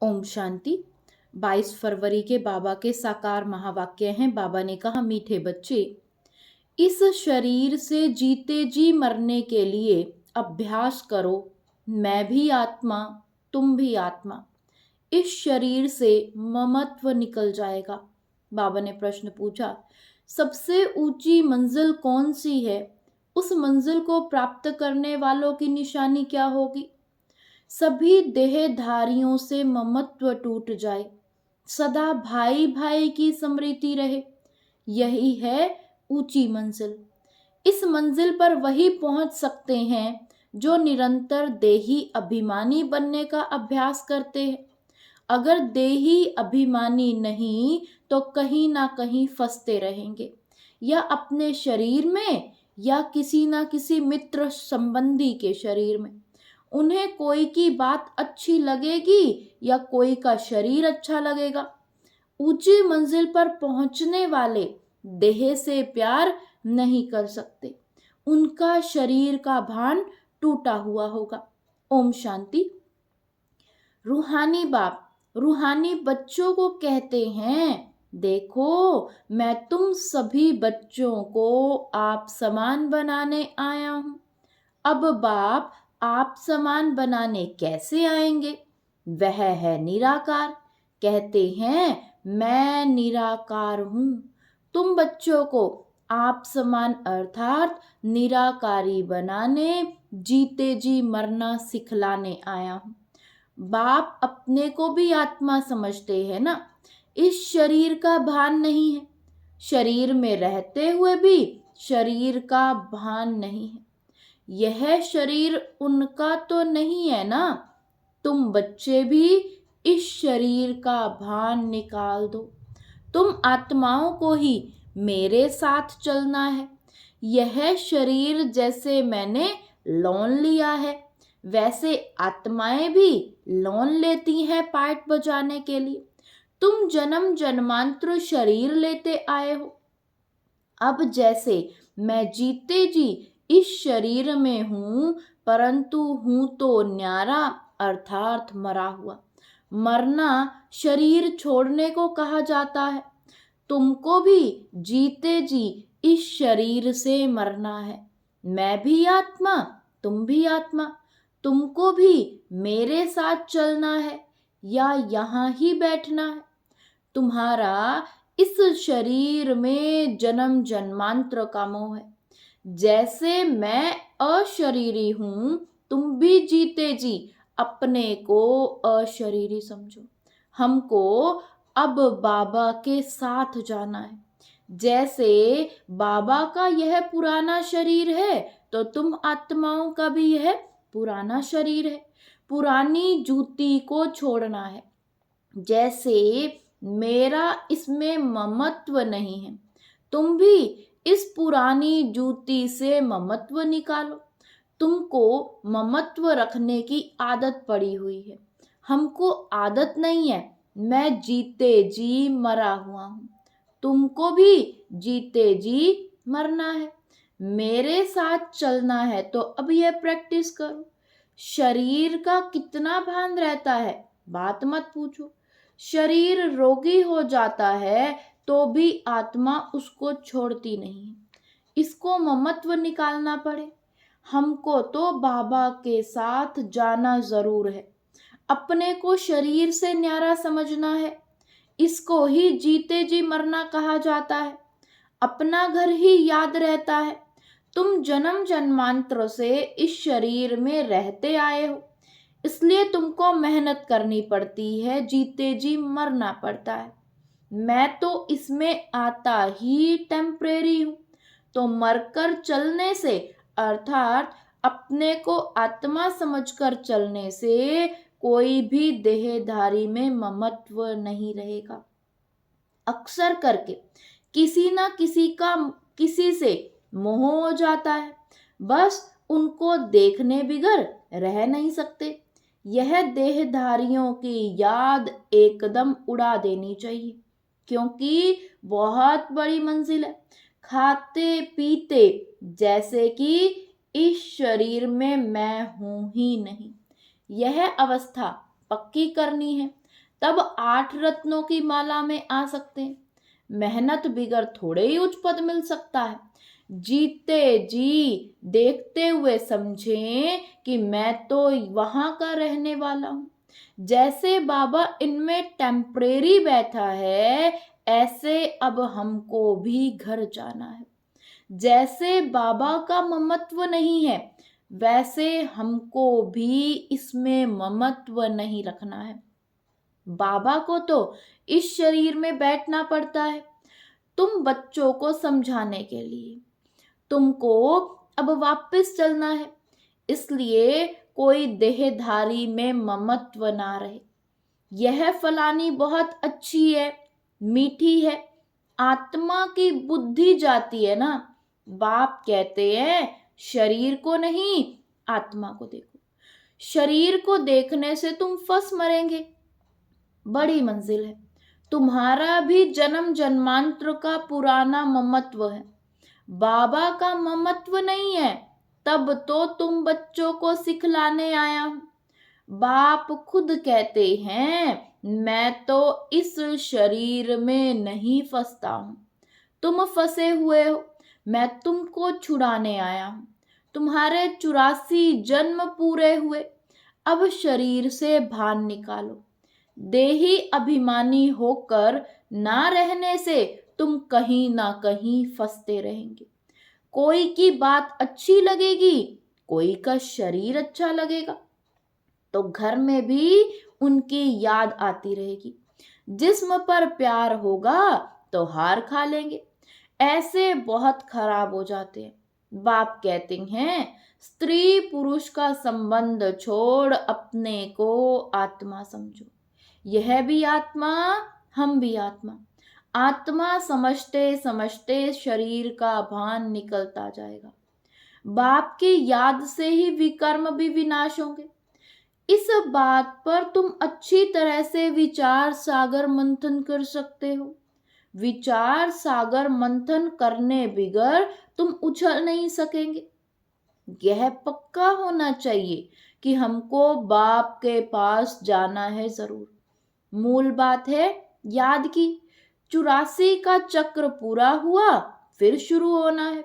ओम शांति। 22 फरवरी के बाबा के साकार महावाक्य हैं। बाबा ने कहा, मीठे बच्चे, इस शरीर से जीते जी मरने के लिए अभ्यास करो। मैं भी आत्मा, तुम भी आत्मा। इस शरीर से ममत्व निकल जाएगा। बाबा ने प्रश्न पूछा, सबसे ऊंची मंजिल कौन सी है? उस मंजिल को प्राप्त करने वालों की निशानी क्या होगी? सभी देहधारियों से ममत्व टूट जाए, सदा भाई भाई की स्मृति रहे। यही है ऊंची मंजिल। इस मंजिल पर वही पहुंच सकते हैं जो निरंतर देही अभिमानी बनने का अभ्यास करते हैं। अगर देही अभिमानी नहीं तो कहीं ना कहीं फंसते रहेंगे, या अपने शरीर में या किसी ना किसी मित्र संबंधी के शरीर में। उन्हें कोई की बात अच्छी लगेगी या कोई का शरीर अच्छा लगेगा। ऊंची मंजिल पर पहुंचने वाले देह से प्यार नहीं कर सकते। उनका शरीर का भान टूटा हुआ होगा। ओम शांति। रूहानी बाप रूहानी बच्चों को कहते हैं, देखो, मैं तुम सभी बच्चों को आप समान बनाने आया हूं। अब बाप आप समान बनाने कैसे आएंगे? वह है निराकार। कहते हैं, मैं निराकार हूं। तुम बच्चों को आप समान अर्थात निराकारी बनाने, जीते जी मरना सिखलाने आया हूं। बाप अपने को भी आत्मा समझते हैं ना। इस शरीर का भान नहीं है। शरीर में रहते हुए भी शरीर का भान नहीं है। यह शरीर उनका तो नहीं है ना। तुम बच्चे भी इस शरीर का भान निकाल दो। तुम आत्माओं को ही मेरे साथ चलना है। यह शरीर जैसे मैंने लोन लिया है, वैसे आत्माएं भी लोन लेती हैं पार्ट बजाने के लिए। तुम जन्म जन्मांतर शरीर लेते आए हो। अब जैसे मैं जीते जी इस शरीर में हूं, परंतु हूं तो न्यारा अर्थात मरा हुआ। मरना शरीर छोड़ने को कहा जाता है। तुमको भी जीते जी इस शरीर से मरना है। मैं भी आत्मा, तुम भी आत्मा। तुमको भी मेरे साथ चलना है या यहाँ ही बैठना है। तुम्हारा इस शरीर में जन्म जन्मांतर का मोह है। जैसे मैं अशरीरी हूं, तुम भी जीते जी अपने को अशरीरी समझो। हमको अब बाबा के साथ जाना है। जैसे बाबा का यह पुराना शरीर है, तो तुम आत्माओं का भी यह पुराना शरीर है। पुरानी जूती को छोड़ना है। जैसे मेरा इसमें ममत्व नहीं है, तुम भी इस पुरानी जूती से ममत्व निकालो। तुमको ममत्व रखने की आदत पड़ी हुई है। हमको आदत नहीं है। मैं जीते जी मरा हुआ हूं। तुमको भी जीते जी मरना है, मेरे साथ चलना है। तो अब यह प्रैक्टिस करो। शरीर का कितना भान रहता है, बात मत पूछो। शरीर रोगी हो जाता है तो भी आत्मा उसको छोड़ती नहीं। इसको ममत्व निकालना पड़े। हमको तो बाबा के साथ जाना जरूर है। अपने को शरीर से न्यारा समझना है। इसको ही जीते जी मरना कहा जाता है। अपना घर ही याद रहता है। तुम जन्म जन्मांतर से इस शरीर में रहते आए हो, इसलिए तुमको मेहनत करनी पड़ती है, जीते जी मरना पड़ता है। मैं तो इसमें आता ही टेम्परेरी हूं। तो मरकर चलने से अर्थात अपने को आत्मा समझकर चलने से कोई भी देहधारी में ममत्व नहीं रहेगा। अक्सर करके किसी ना किसी से मोह हो जाता है। बस उनको देखने बिगर रह नहीं सकते। यह देहधारियों की याद एकदम उड़ा देनी चाहिए, क्योंकि बहुत बड़ी मंजिल है। खाते पीते जैसे कि इस शरीर में मैं हूं ही नहीं। यह अवस्था पक्की करनी है। तब 8 रत्नों की माला में आ सकते हैं। मेहनत बिगर थोड़े ही उच्च पद मिल सकता है। जीते जी देखते हुए समझें कि मैं तो वहां का रहने वाला हूं। जैसे बाबा इनमें टेम्परेरी बैठा है, ऐसे अब हमको भी घर जाना है। जैसे बाबा का ममत्व नहीं है, वैसे हमको भी इसमें ममत्व नहीं रखना है। बाबा को तो इस शरीर में बैठना पड़ता है तुम बच्चों को समझाने के लिए। तुमको अब वापस चलना है, इसलिए कोई देहधारी में ममत्व ना रहे। यह फलानी बहुत अच्छी है, मीठी है, आत्मा की बुद्धि जाती है ना। बाप कहते हैं शरीर को नहीं, आत्मा को देखो। शरीर को देखने से तुम फंस मरेंगे। बड़ी मंजिल है। तुम्हारा भी जन्म जन्मांतर का पुराना ममत्व है, बाबा का ममत्व नहीं है। तब तो तुम बच्चों को सिखलाने आया हूं। बाप खुद कहते हैं मैं तो इस शरीर में नहीं फंसता हूं, तुम फंसे हुए हो। मैं तुमको छुड़ाने आया हूं। तुम्हारे 84 जन्म पूरे हुए, अब शरीर से भान निकालो। देही अभिमानी होकर ना रहने से तुम कहीं ना कहीं फंसते रहेंगे। कोई की बात अच्छी लगेगी, कोई का शरीर अच्छा लगेगा, तो घर में भी उनकी याद आती रहेगी। जिस्म पर प्यार होगा तो हार खा लेंगे। ऐसे बहुत खराब हो जाते हैं। बाप कहते हैं स्त्री पुरुष का संबंध छोड़ अपने को आत्मा समझो। यह भी आत्मा, हम भी आत्मा। आत्मा समझते समझते शरीर का भान निकलता जाएगा। बाप की याद से ही विकर्म भी विनाश होंगे। इस बात पर तुम अच्छी तरह से विचार सागर मंथन कर सकते हो। विचार सागर मंथन करने बिगर तुम उछल नहीं सकेंगे। यह पक्का होना चाहिए कि हमको बाप के पास जाना है जरूर। मूल बात है याद की। 84 का चक्र पूरा हुआ, फिर शुरू होना है।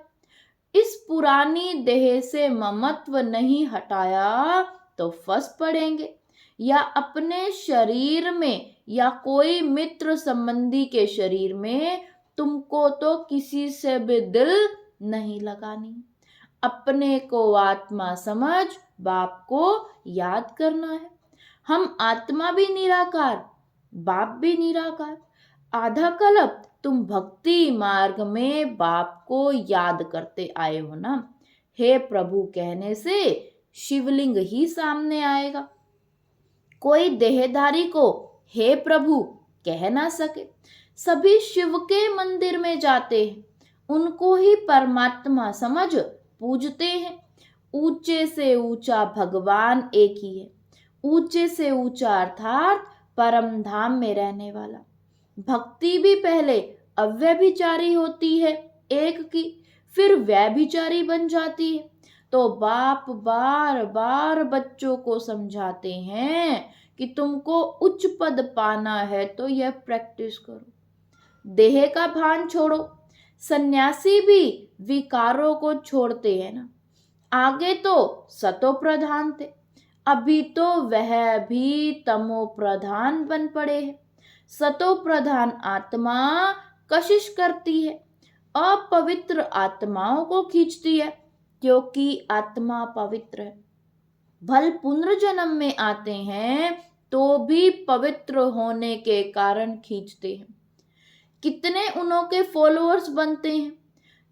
इस पुरानी देह से ममत्व नहीं हटाया तो फंस पड़ेंगे, या अपने शरीर में या कोई मित्र संबंधी के शरीर में। तुमको तो किसी से भी दिल नहीं लगानी। अपने को आत्मा समझ बाप को याद करना है। हम आत्मा भी निराकार, बाप भी निराकार। आधा कल्प तुम भक्ति मार्ग में बाप को याद करते आए हो ना। हे प्रभु कहने से शिवलिंग ही सामने आएगा। कोई देहधारी को हे प्रभु कह ना सके। सभी शिव के मंदिर में जाते हैं, उनको ही परमात्मा समझ पूजते हैं। ऊंचे से ऊंचा भगवान एक ही है। ऊंचे से ऊंचा अर्थात परम धाम में रहने वाला। भक्ति भी पहले अव्यभिचारी होती है एक की, फिर व्यभिचारी बन जाती है। तो बाप बार बार बच्चों को समझाते हैं कि तुमको उच्च पद पाना है तो यह प्रैक्टिस करो। देह का भान छोड़ो। सन्यासी भी विकारों को छोड़ते हैं ना। आगे तो सतो प्रधान थे, अभी तो वह भी तमो प्रधान बन पड़े हैं। सतो प्रधान आत्मा कशिश करती है, अपवित्र आत्माओं को खींचती है, क्योंकि आत्मा पवित्र है। भल पुनर्जन्म में आते हैं तो भी पवित्र होने के कारण खींचते हैं। कितने उनके फॉलोअर्स बनते हैं।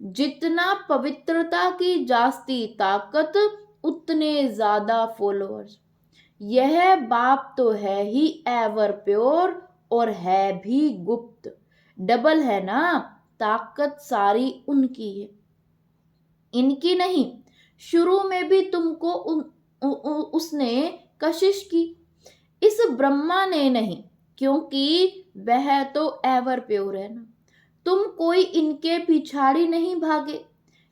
जितना पवित्रता की जास्ती ताकत, उतने ज्यादा फॉलोअर्स। यह बाप तो है ही एवर प्योर और है भी गुप्त। डबल है ना, ताकत सारी उनकी है, इनकी नहीं। शुरू में भी तुमको उसने कशिश की, इस ब्रह्मा ने नहीं, क्योंकि वह तो एवर प्योर है ना। तुम कोई इनके पिछाड़ी नहीं भागे।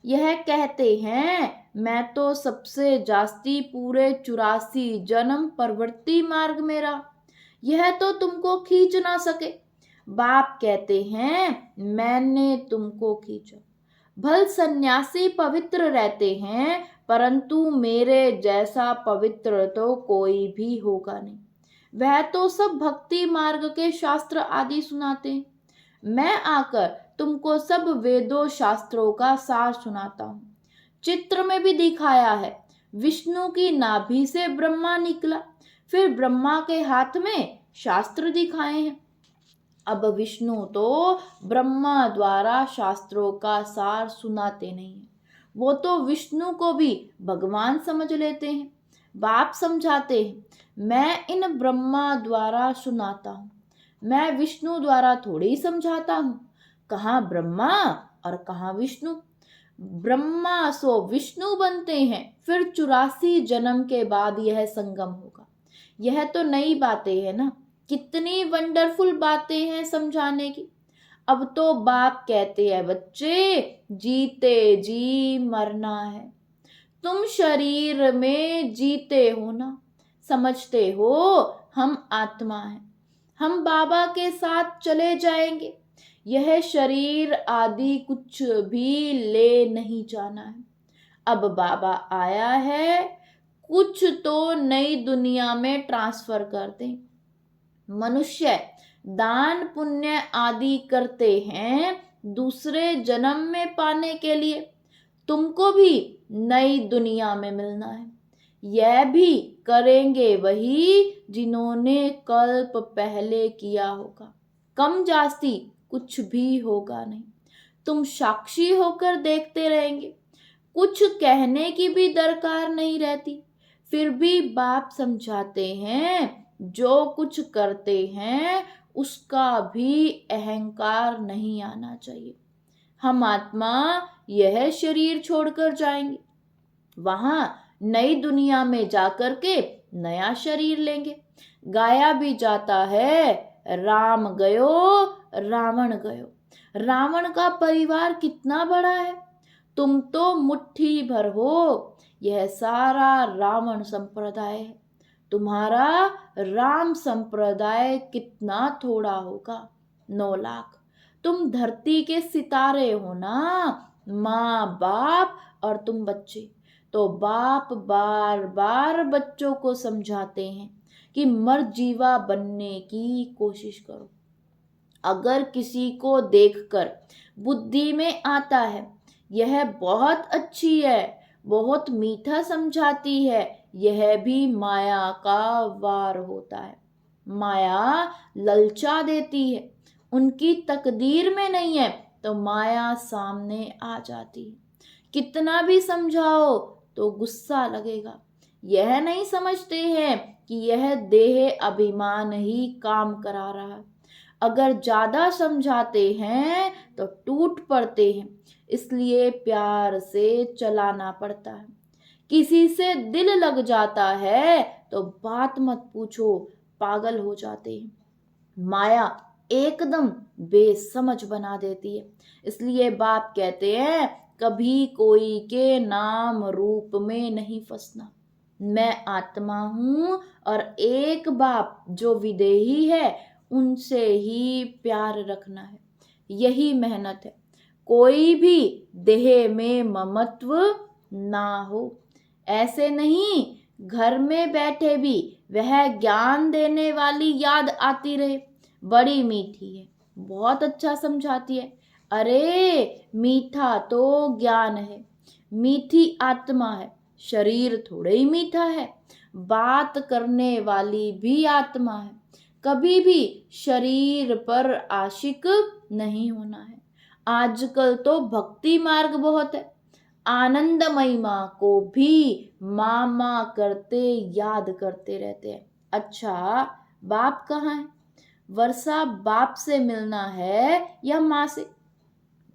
यह कहते हैं मैं तो सबसे जास्ती पूरे 84 जन्म प्रवृत्ति मार्ग में रहा। यह तो तुमको खींच ना सके। बाप कहते हैं मैंने तुमको खींचा। भल सन्यासी पवित्र रहते हैं, परंतु मेरे जैसा पवित्र तो कोई भी होगा नहीं। वह तो सब भक्ति मार्ग के शास्त्र आदि सुनाते हैं, मैं आकर तुमको सब वेदों शास्त्रों का सार सुनाता हूँ। चित्र में भी दिखाया है, विष्णु की नाभि से ब्रह्मा निकला, फिर ब्रह्मा के हाथ में शास्त्र दिखाए हैं। अब विष्णु तो ब्रह्मा द्वारा शास्त्रों का सार सुनाते नहीं है, वो तो विष्णु को भी भगवान समझ लेते हैं। बाप समझाते हैं मैं इन ब्रह्मा द्वारा सुनाता हूँ, मैं विष्णु द्वारा थोड़ी समझाता हूँ। कहाँ ब्रह्मा और कहाँ विष्णु। ब्रह्मा सो विष्णु बनते हैं, फिर 84 जन्म के बाद यह संगम होगा। यह तो नई बातें है ना, कितनी वंडरफुल बातें हैं समझाने की। अब तो बाप कहते हैं बच्चे जीते जी मरना है। तुम शरीर में जीते हो ना, समझते हो हम आत्मा हैं, हम बाबा के साथ चले जाएंगे। यह शरीर आदि कुछ भी ले नहीं जाना है। अब बाबा आया है, कुछ तो नई दुनिया में ट्रांसफर कर दें। मनुष्य दान पुण्य आदि करते हैं दूसरे जन्म में पाने के लिए। तुमको भी नई दुनिया में मिलना है। यह भी करेंगे वही जिन्होंने कल्प पहले किया होगा। कम जास्ती कुछ भी होगा नहीं। तुम साक्षी होकर देखते रहेंगे, कुछ कहने की भी दरकार नहीं रहती। फिर भी बाप समझाते हैं जो कुछ करते हैं उसका भी अहंकार नहीं आना चाहिए। हम आत्मा यह शरीर छोड़कर जाएंगे, वहां नई दुनिया में जाकर के नया शरीर लेंगे। गाया भी जाता है राम गयो रावण गयो। रावण का परिवार कितना बड़ा है, तुम तो मुट्ठी भर हो, यह सारा रावण संप्रदाय है। तुम्हारा राम संप्रदाय कितना थोड़ा होगा, 9 लाख। तुम धरती के सितारे हो ना, माँ बाप और तुम बच्चे। तो बाप बार बार बच्चों को समझाते हैं कि मर्जीवा बनने की कोशिश करो। अगर किसी को देखकर बुद्धि में आता है यह बहुत अच्छी है, बहुत मीठा समझाती है, यह भी माया का वार होता है। माया ललचा देती है, उनकी तकदीर में नहीं है तो माया सामने आ जाती है। कितना भी समझाओ तो गुस्सा लगेगा। यह नहीं समझते हैं कि यह देह अभिमान ही काम करा रहा है। अगर ज्यादा समझाते हैं तो टूट पड़ते हैं, इसलिए प्यार से चलाना पड़ता है। किसी से दिल लग जाता है तो बात मत पूछो, पागल हो जाते हैं। माया एकदम बेसमझ बना देती है। इसलिए बाप कहते हैं कभी कोई के नाम रूप में नहीं फंसना। मैं आत्मा हूं और एक बाप जो विदेही है उनसे ही प्यार रखना है, यही मेहनत है। कोई भी देह में ममत्व ना हो। ऐसे नहीं घर में बैठे भी वह ज्ञान देने वाली याद आती रहे, बड़ी मीठी है, बहुत अच्छा समझाती है। अरे मीठा तो ज्ञान है, मीठी आत्मा है, शरीर थोड़े ही मीठा है। बात करने वाली भी आत्मा है। कभी भी शरीर पर आशिक नहीं होना है। आजकल तो भक्ति मार्ग बहुत है, आनंदमयी माँ को भी माँ माँ करते याद करते रहते हैं। अच्छा बाप कहाँ है? वर्षा बाप से मिलना है या माँ से?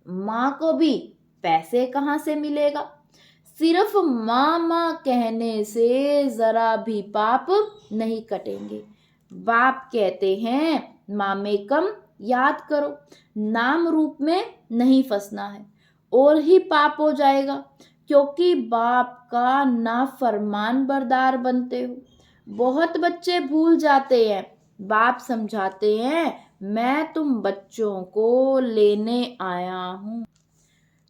माँ को भी पैसे कहाँ से मिलेगा? सिर्फ माँ माँ कहने से जरा भी पाप नहीं कटेंगे। बाप कहते हैं मामेकम याद करो, नाम रूप में नहीं फंसना है और ही पाप हो जाएगा, क्योंकि बाप का नाफरमान बरदार बनते हो। बहुत बच्चे भूल जाते हैं बाप समझाते हैं, मैं तुम बच्चों को लेने आया हूँ,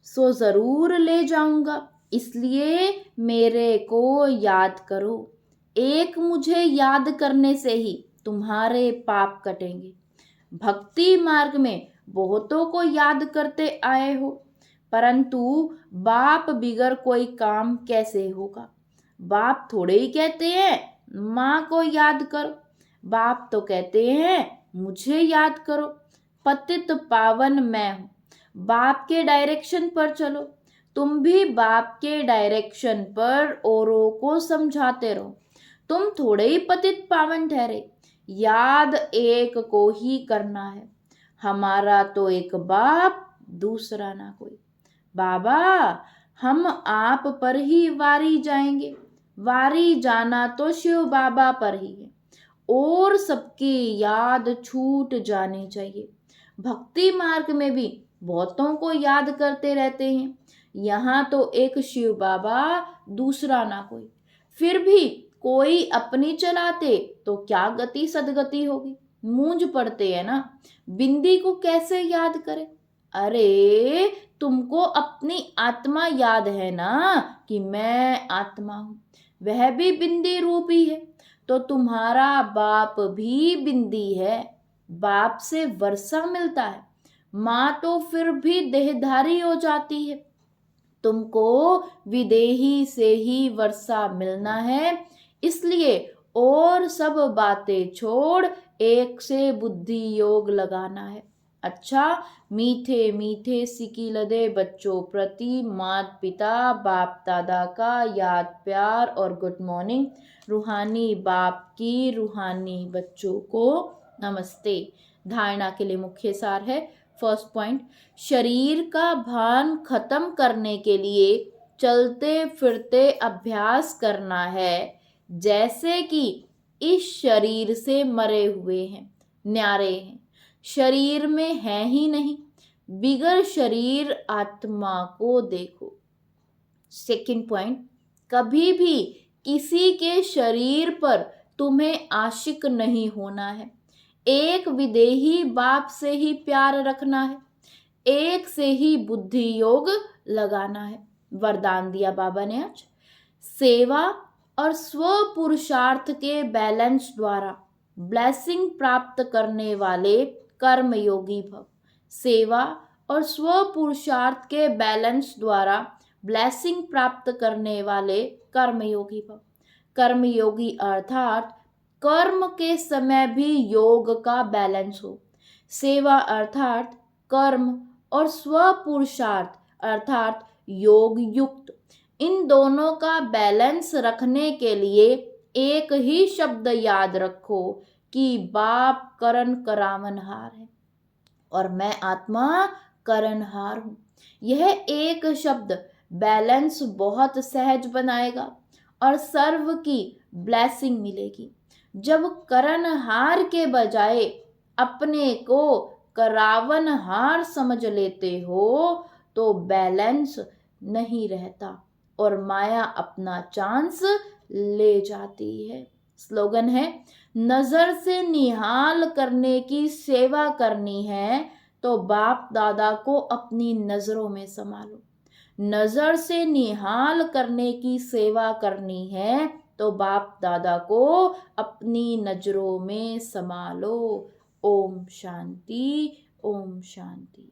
सो जरूर ले जाऊंगा, इसलिए मेरे को याद करो। एक मुझे याद करने से ही तुम्हारे पाप कटेंगे। भक्ति मार्ग में बहुतों को याद करते आए हो, परंतु बाप बिगर कोई काम कैसे होगा। बाप थोड़े ही कहते हैं माँ को याद करो, बाप तो कहते हैं मुझे याद करो। पतित पावन मैं हूँ, बाप के डायरेक्शन पर चलो। तुम भी बाप के डायरेक्शन पर औरों को समझाते रहो। तुम थोड़े ही पतित पावन ठहरे, याद एक को ही करना है। हमारा तो एक बाप, दूसरा ना कोई। बाबा, हम आप पर ही वारी जाएंगे। वारी जाना तो शिव बाबा पर ही है, और सबकी याद छूट जानी चाहिए। भक्ति मार्ग में भी बहुतों को याद करते रहते हैं, यहाँ तो एक शिव बाबा, दूसरा ना कोई। फिर भी कोई अपनी चलाते तो क्या गति सदगति होगी। मूंझ पड़ते हैं ना, बिंदी को कैसे याद करे। अरे तुमको अपनी आत्मा याद है ना कि मैं आत्मा हूं, वह भी बिंदी रूपी है, तो तुम्हारा बाप भी बिंदी है। बाप से वर्षा मिलता है, माँ तो फिर भी देहधारी हो जाती है। तुमको विदेही से ही वर्षा मिलना है, इसलिए और सब बातें छोड़ एक से बुद्धि योग लगाना है। अच्छा, मीठे मीठे सिकिलदे बच्चों प्रति माता पिता बाप दादा का याद प्यार और गुड मॉर्निंग। रूहानी बाप की रूहानी बच्चों को नमस्ते। धारणा के लिए मुख्य सार है, फर्स्ट पॉइंट, शरीर का भान खत्म करने के लिए चलते फिरते अभ्यास करना है, जैसे कि इस शरीर से मरे हुए हैं, न्यारे हैं, शरीर में है ही नहीं, बिगर शरीर आत्मा को देखो। सेकंड पॉइंट, कभी भी किसी के शरीर पर तुम्हें आशिक नहीं होना है। एक विदेही बाप से ही प्यार रखना है, एक से ही बुद्धि योग लगाना है। वरदान दिया बाबा ने आज, सेवा और स्व पुरुषार्थ के बैलेंस द्वारा ब्लेसिंग प्राप्त करने वाले कर्म योगी भव। सेवा और स्व पुरुषार्थ के बैलेंस द्वारा ब्लेसिंग प्राप्त करने वाले कर्मयोगी भव। कर्मयोगी अर्थात कर्म के समय भी योग का बैलेंस हो। सेवा अर्थात कर्म और स्व पुरुषार्थ अर्थात योग युक्त, इन दोनों का बैलेंस रखने के लिए एक ही शब्द याद रखो कि बाप करण करावनहार है और मैं आत्मा करणहार हूं। यह एक शब्द बैलेंस बहुत सहज बनाएगा और सर्व की ब्लेसिंग मिलेगी। जब करणहार के बजाय अपने को करावनहार समझ लेते हो तो बैलेंस नहीं रहता और माया अपना चांस ले जाती है। स्लोगन है, नजर से निहाल करने की सेवा करनी है तो बाप दादा को अपनी नजरों में संभालो। नजर से निहाल करने की सेवा करनी है तो बाप दादा को अपनी नजरों में संभालो। ओम शांति, ओम शांति।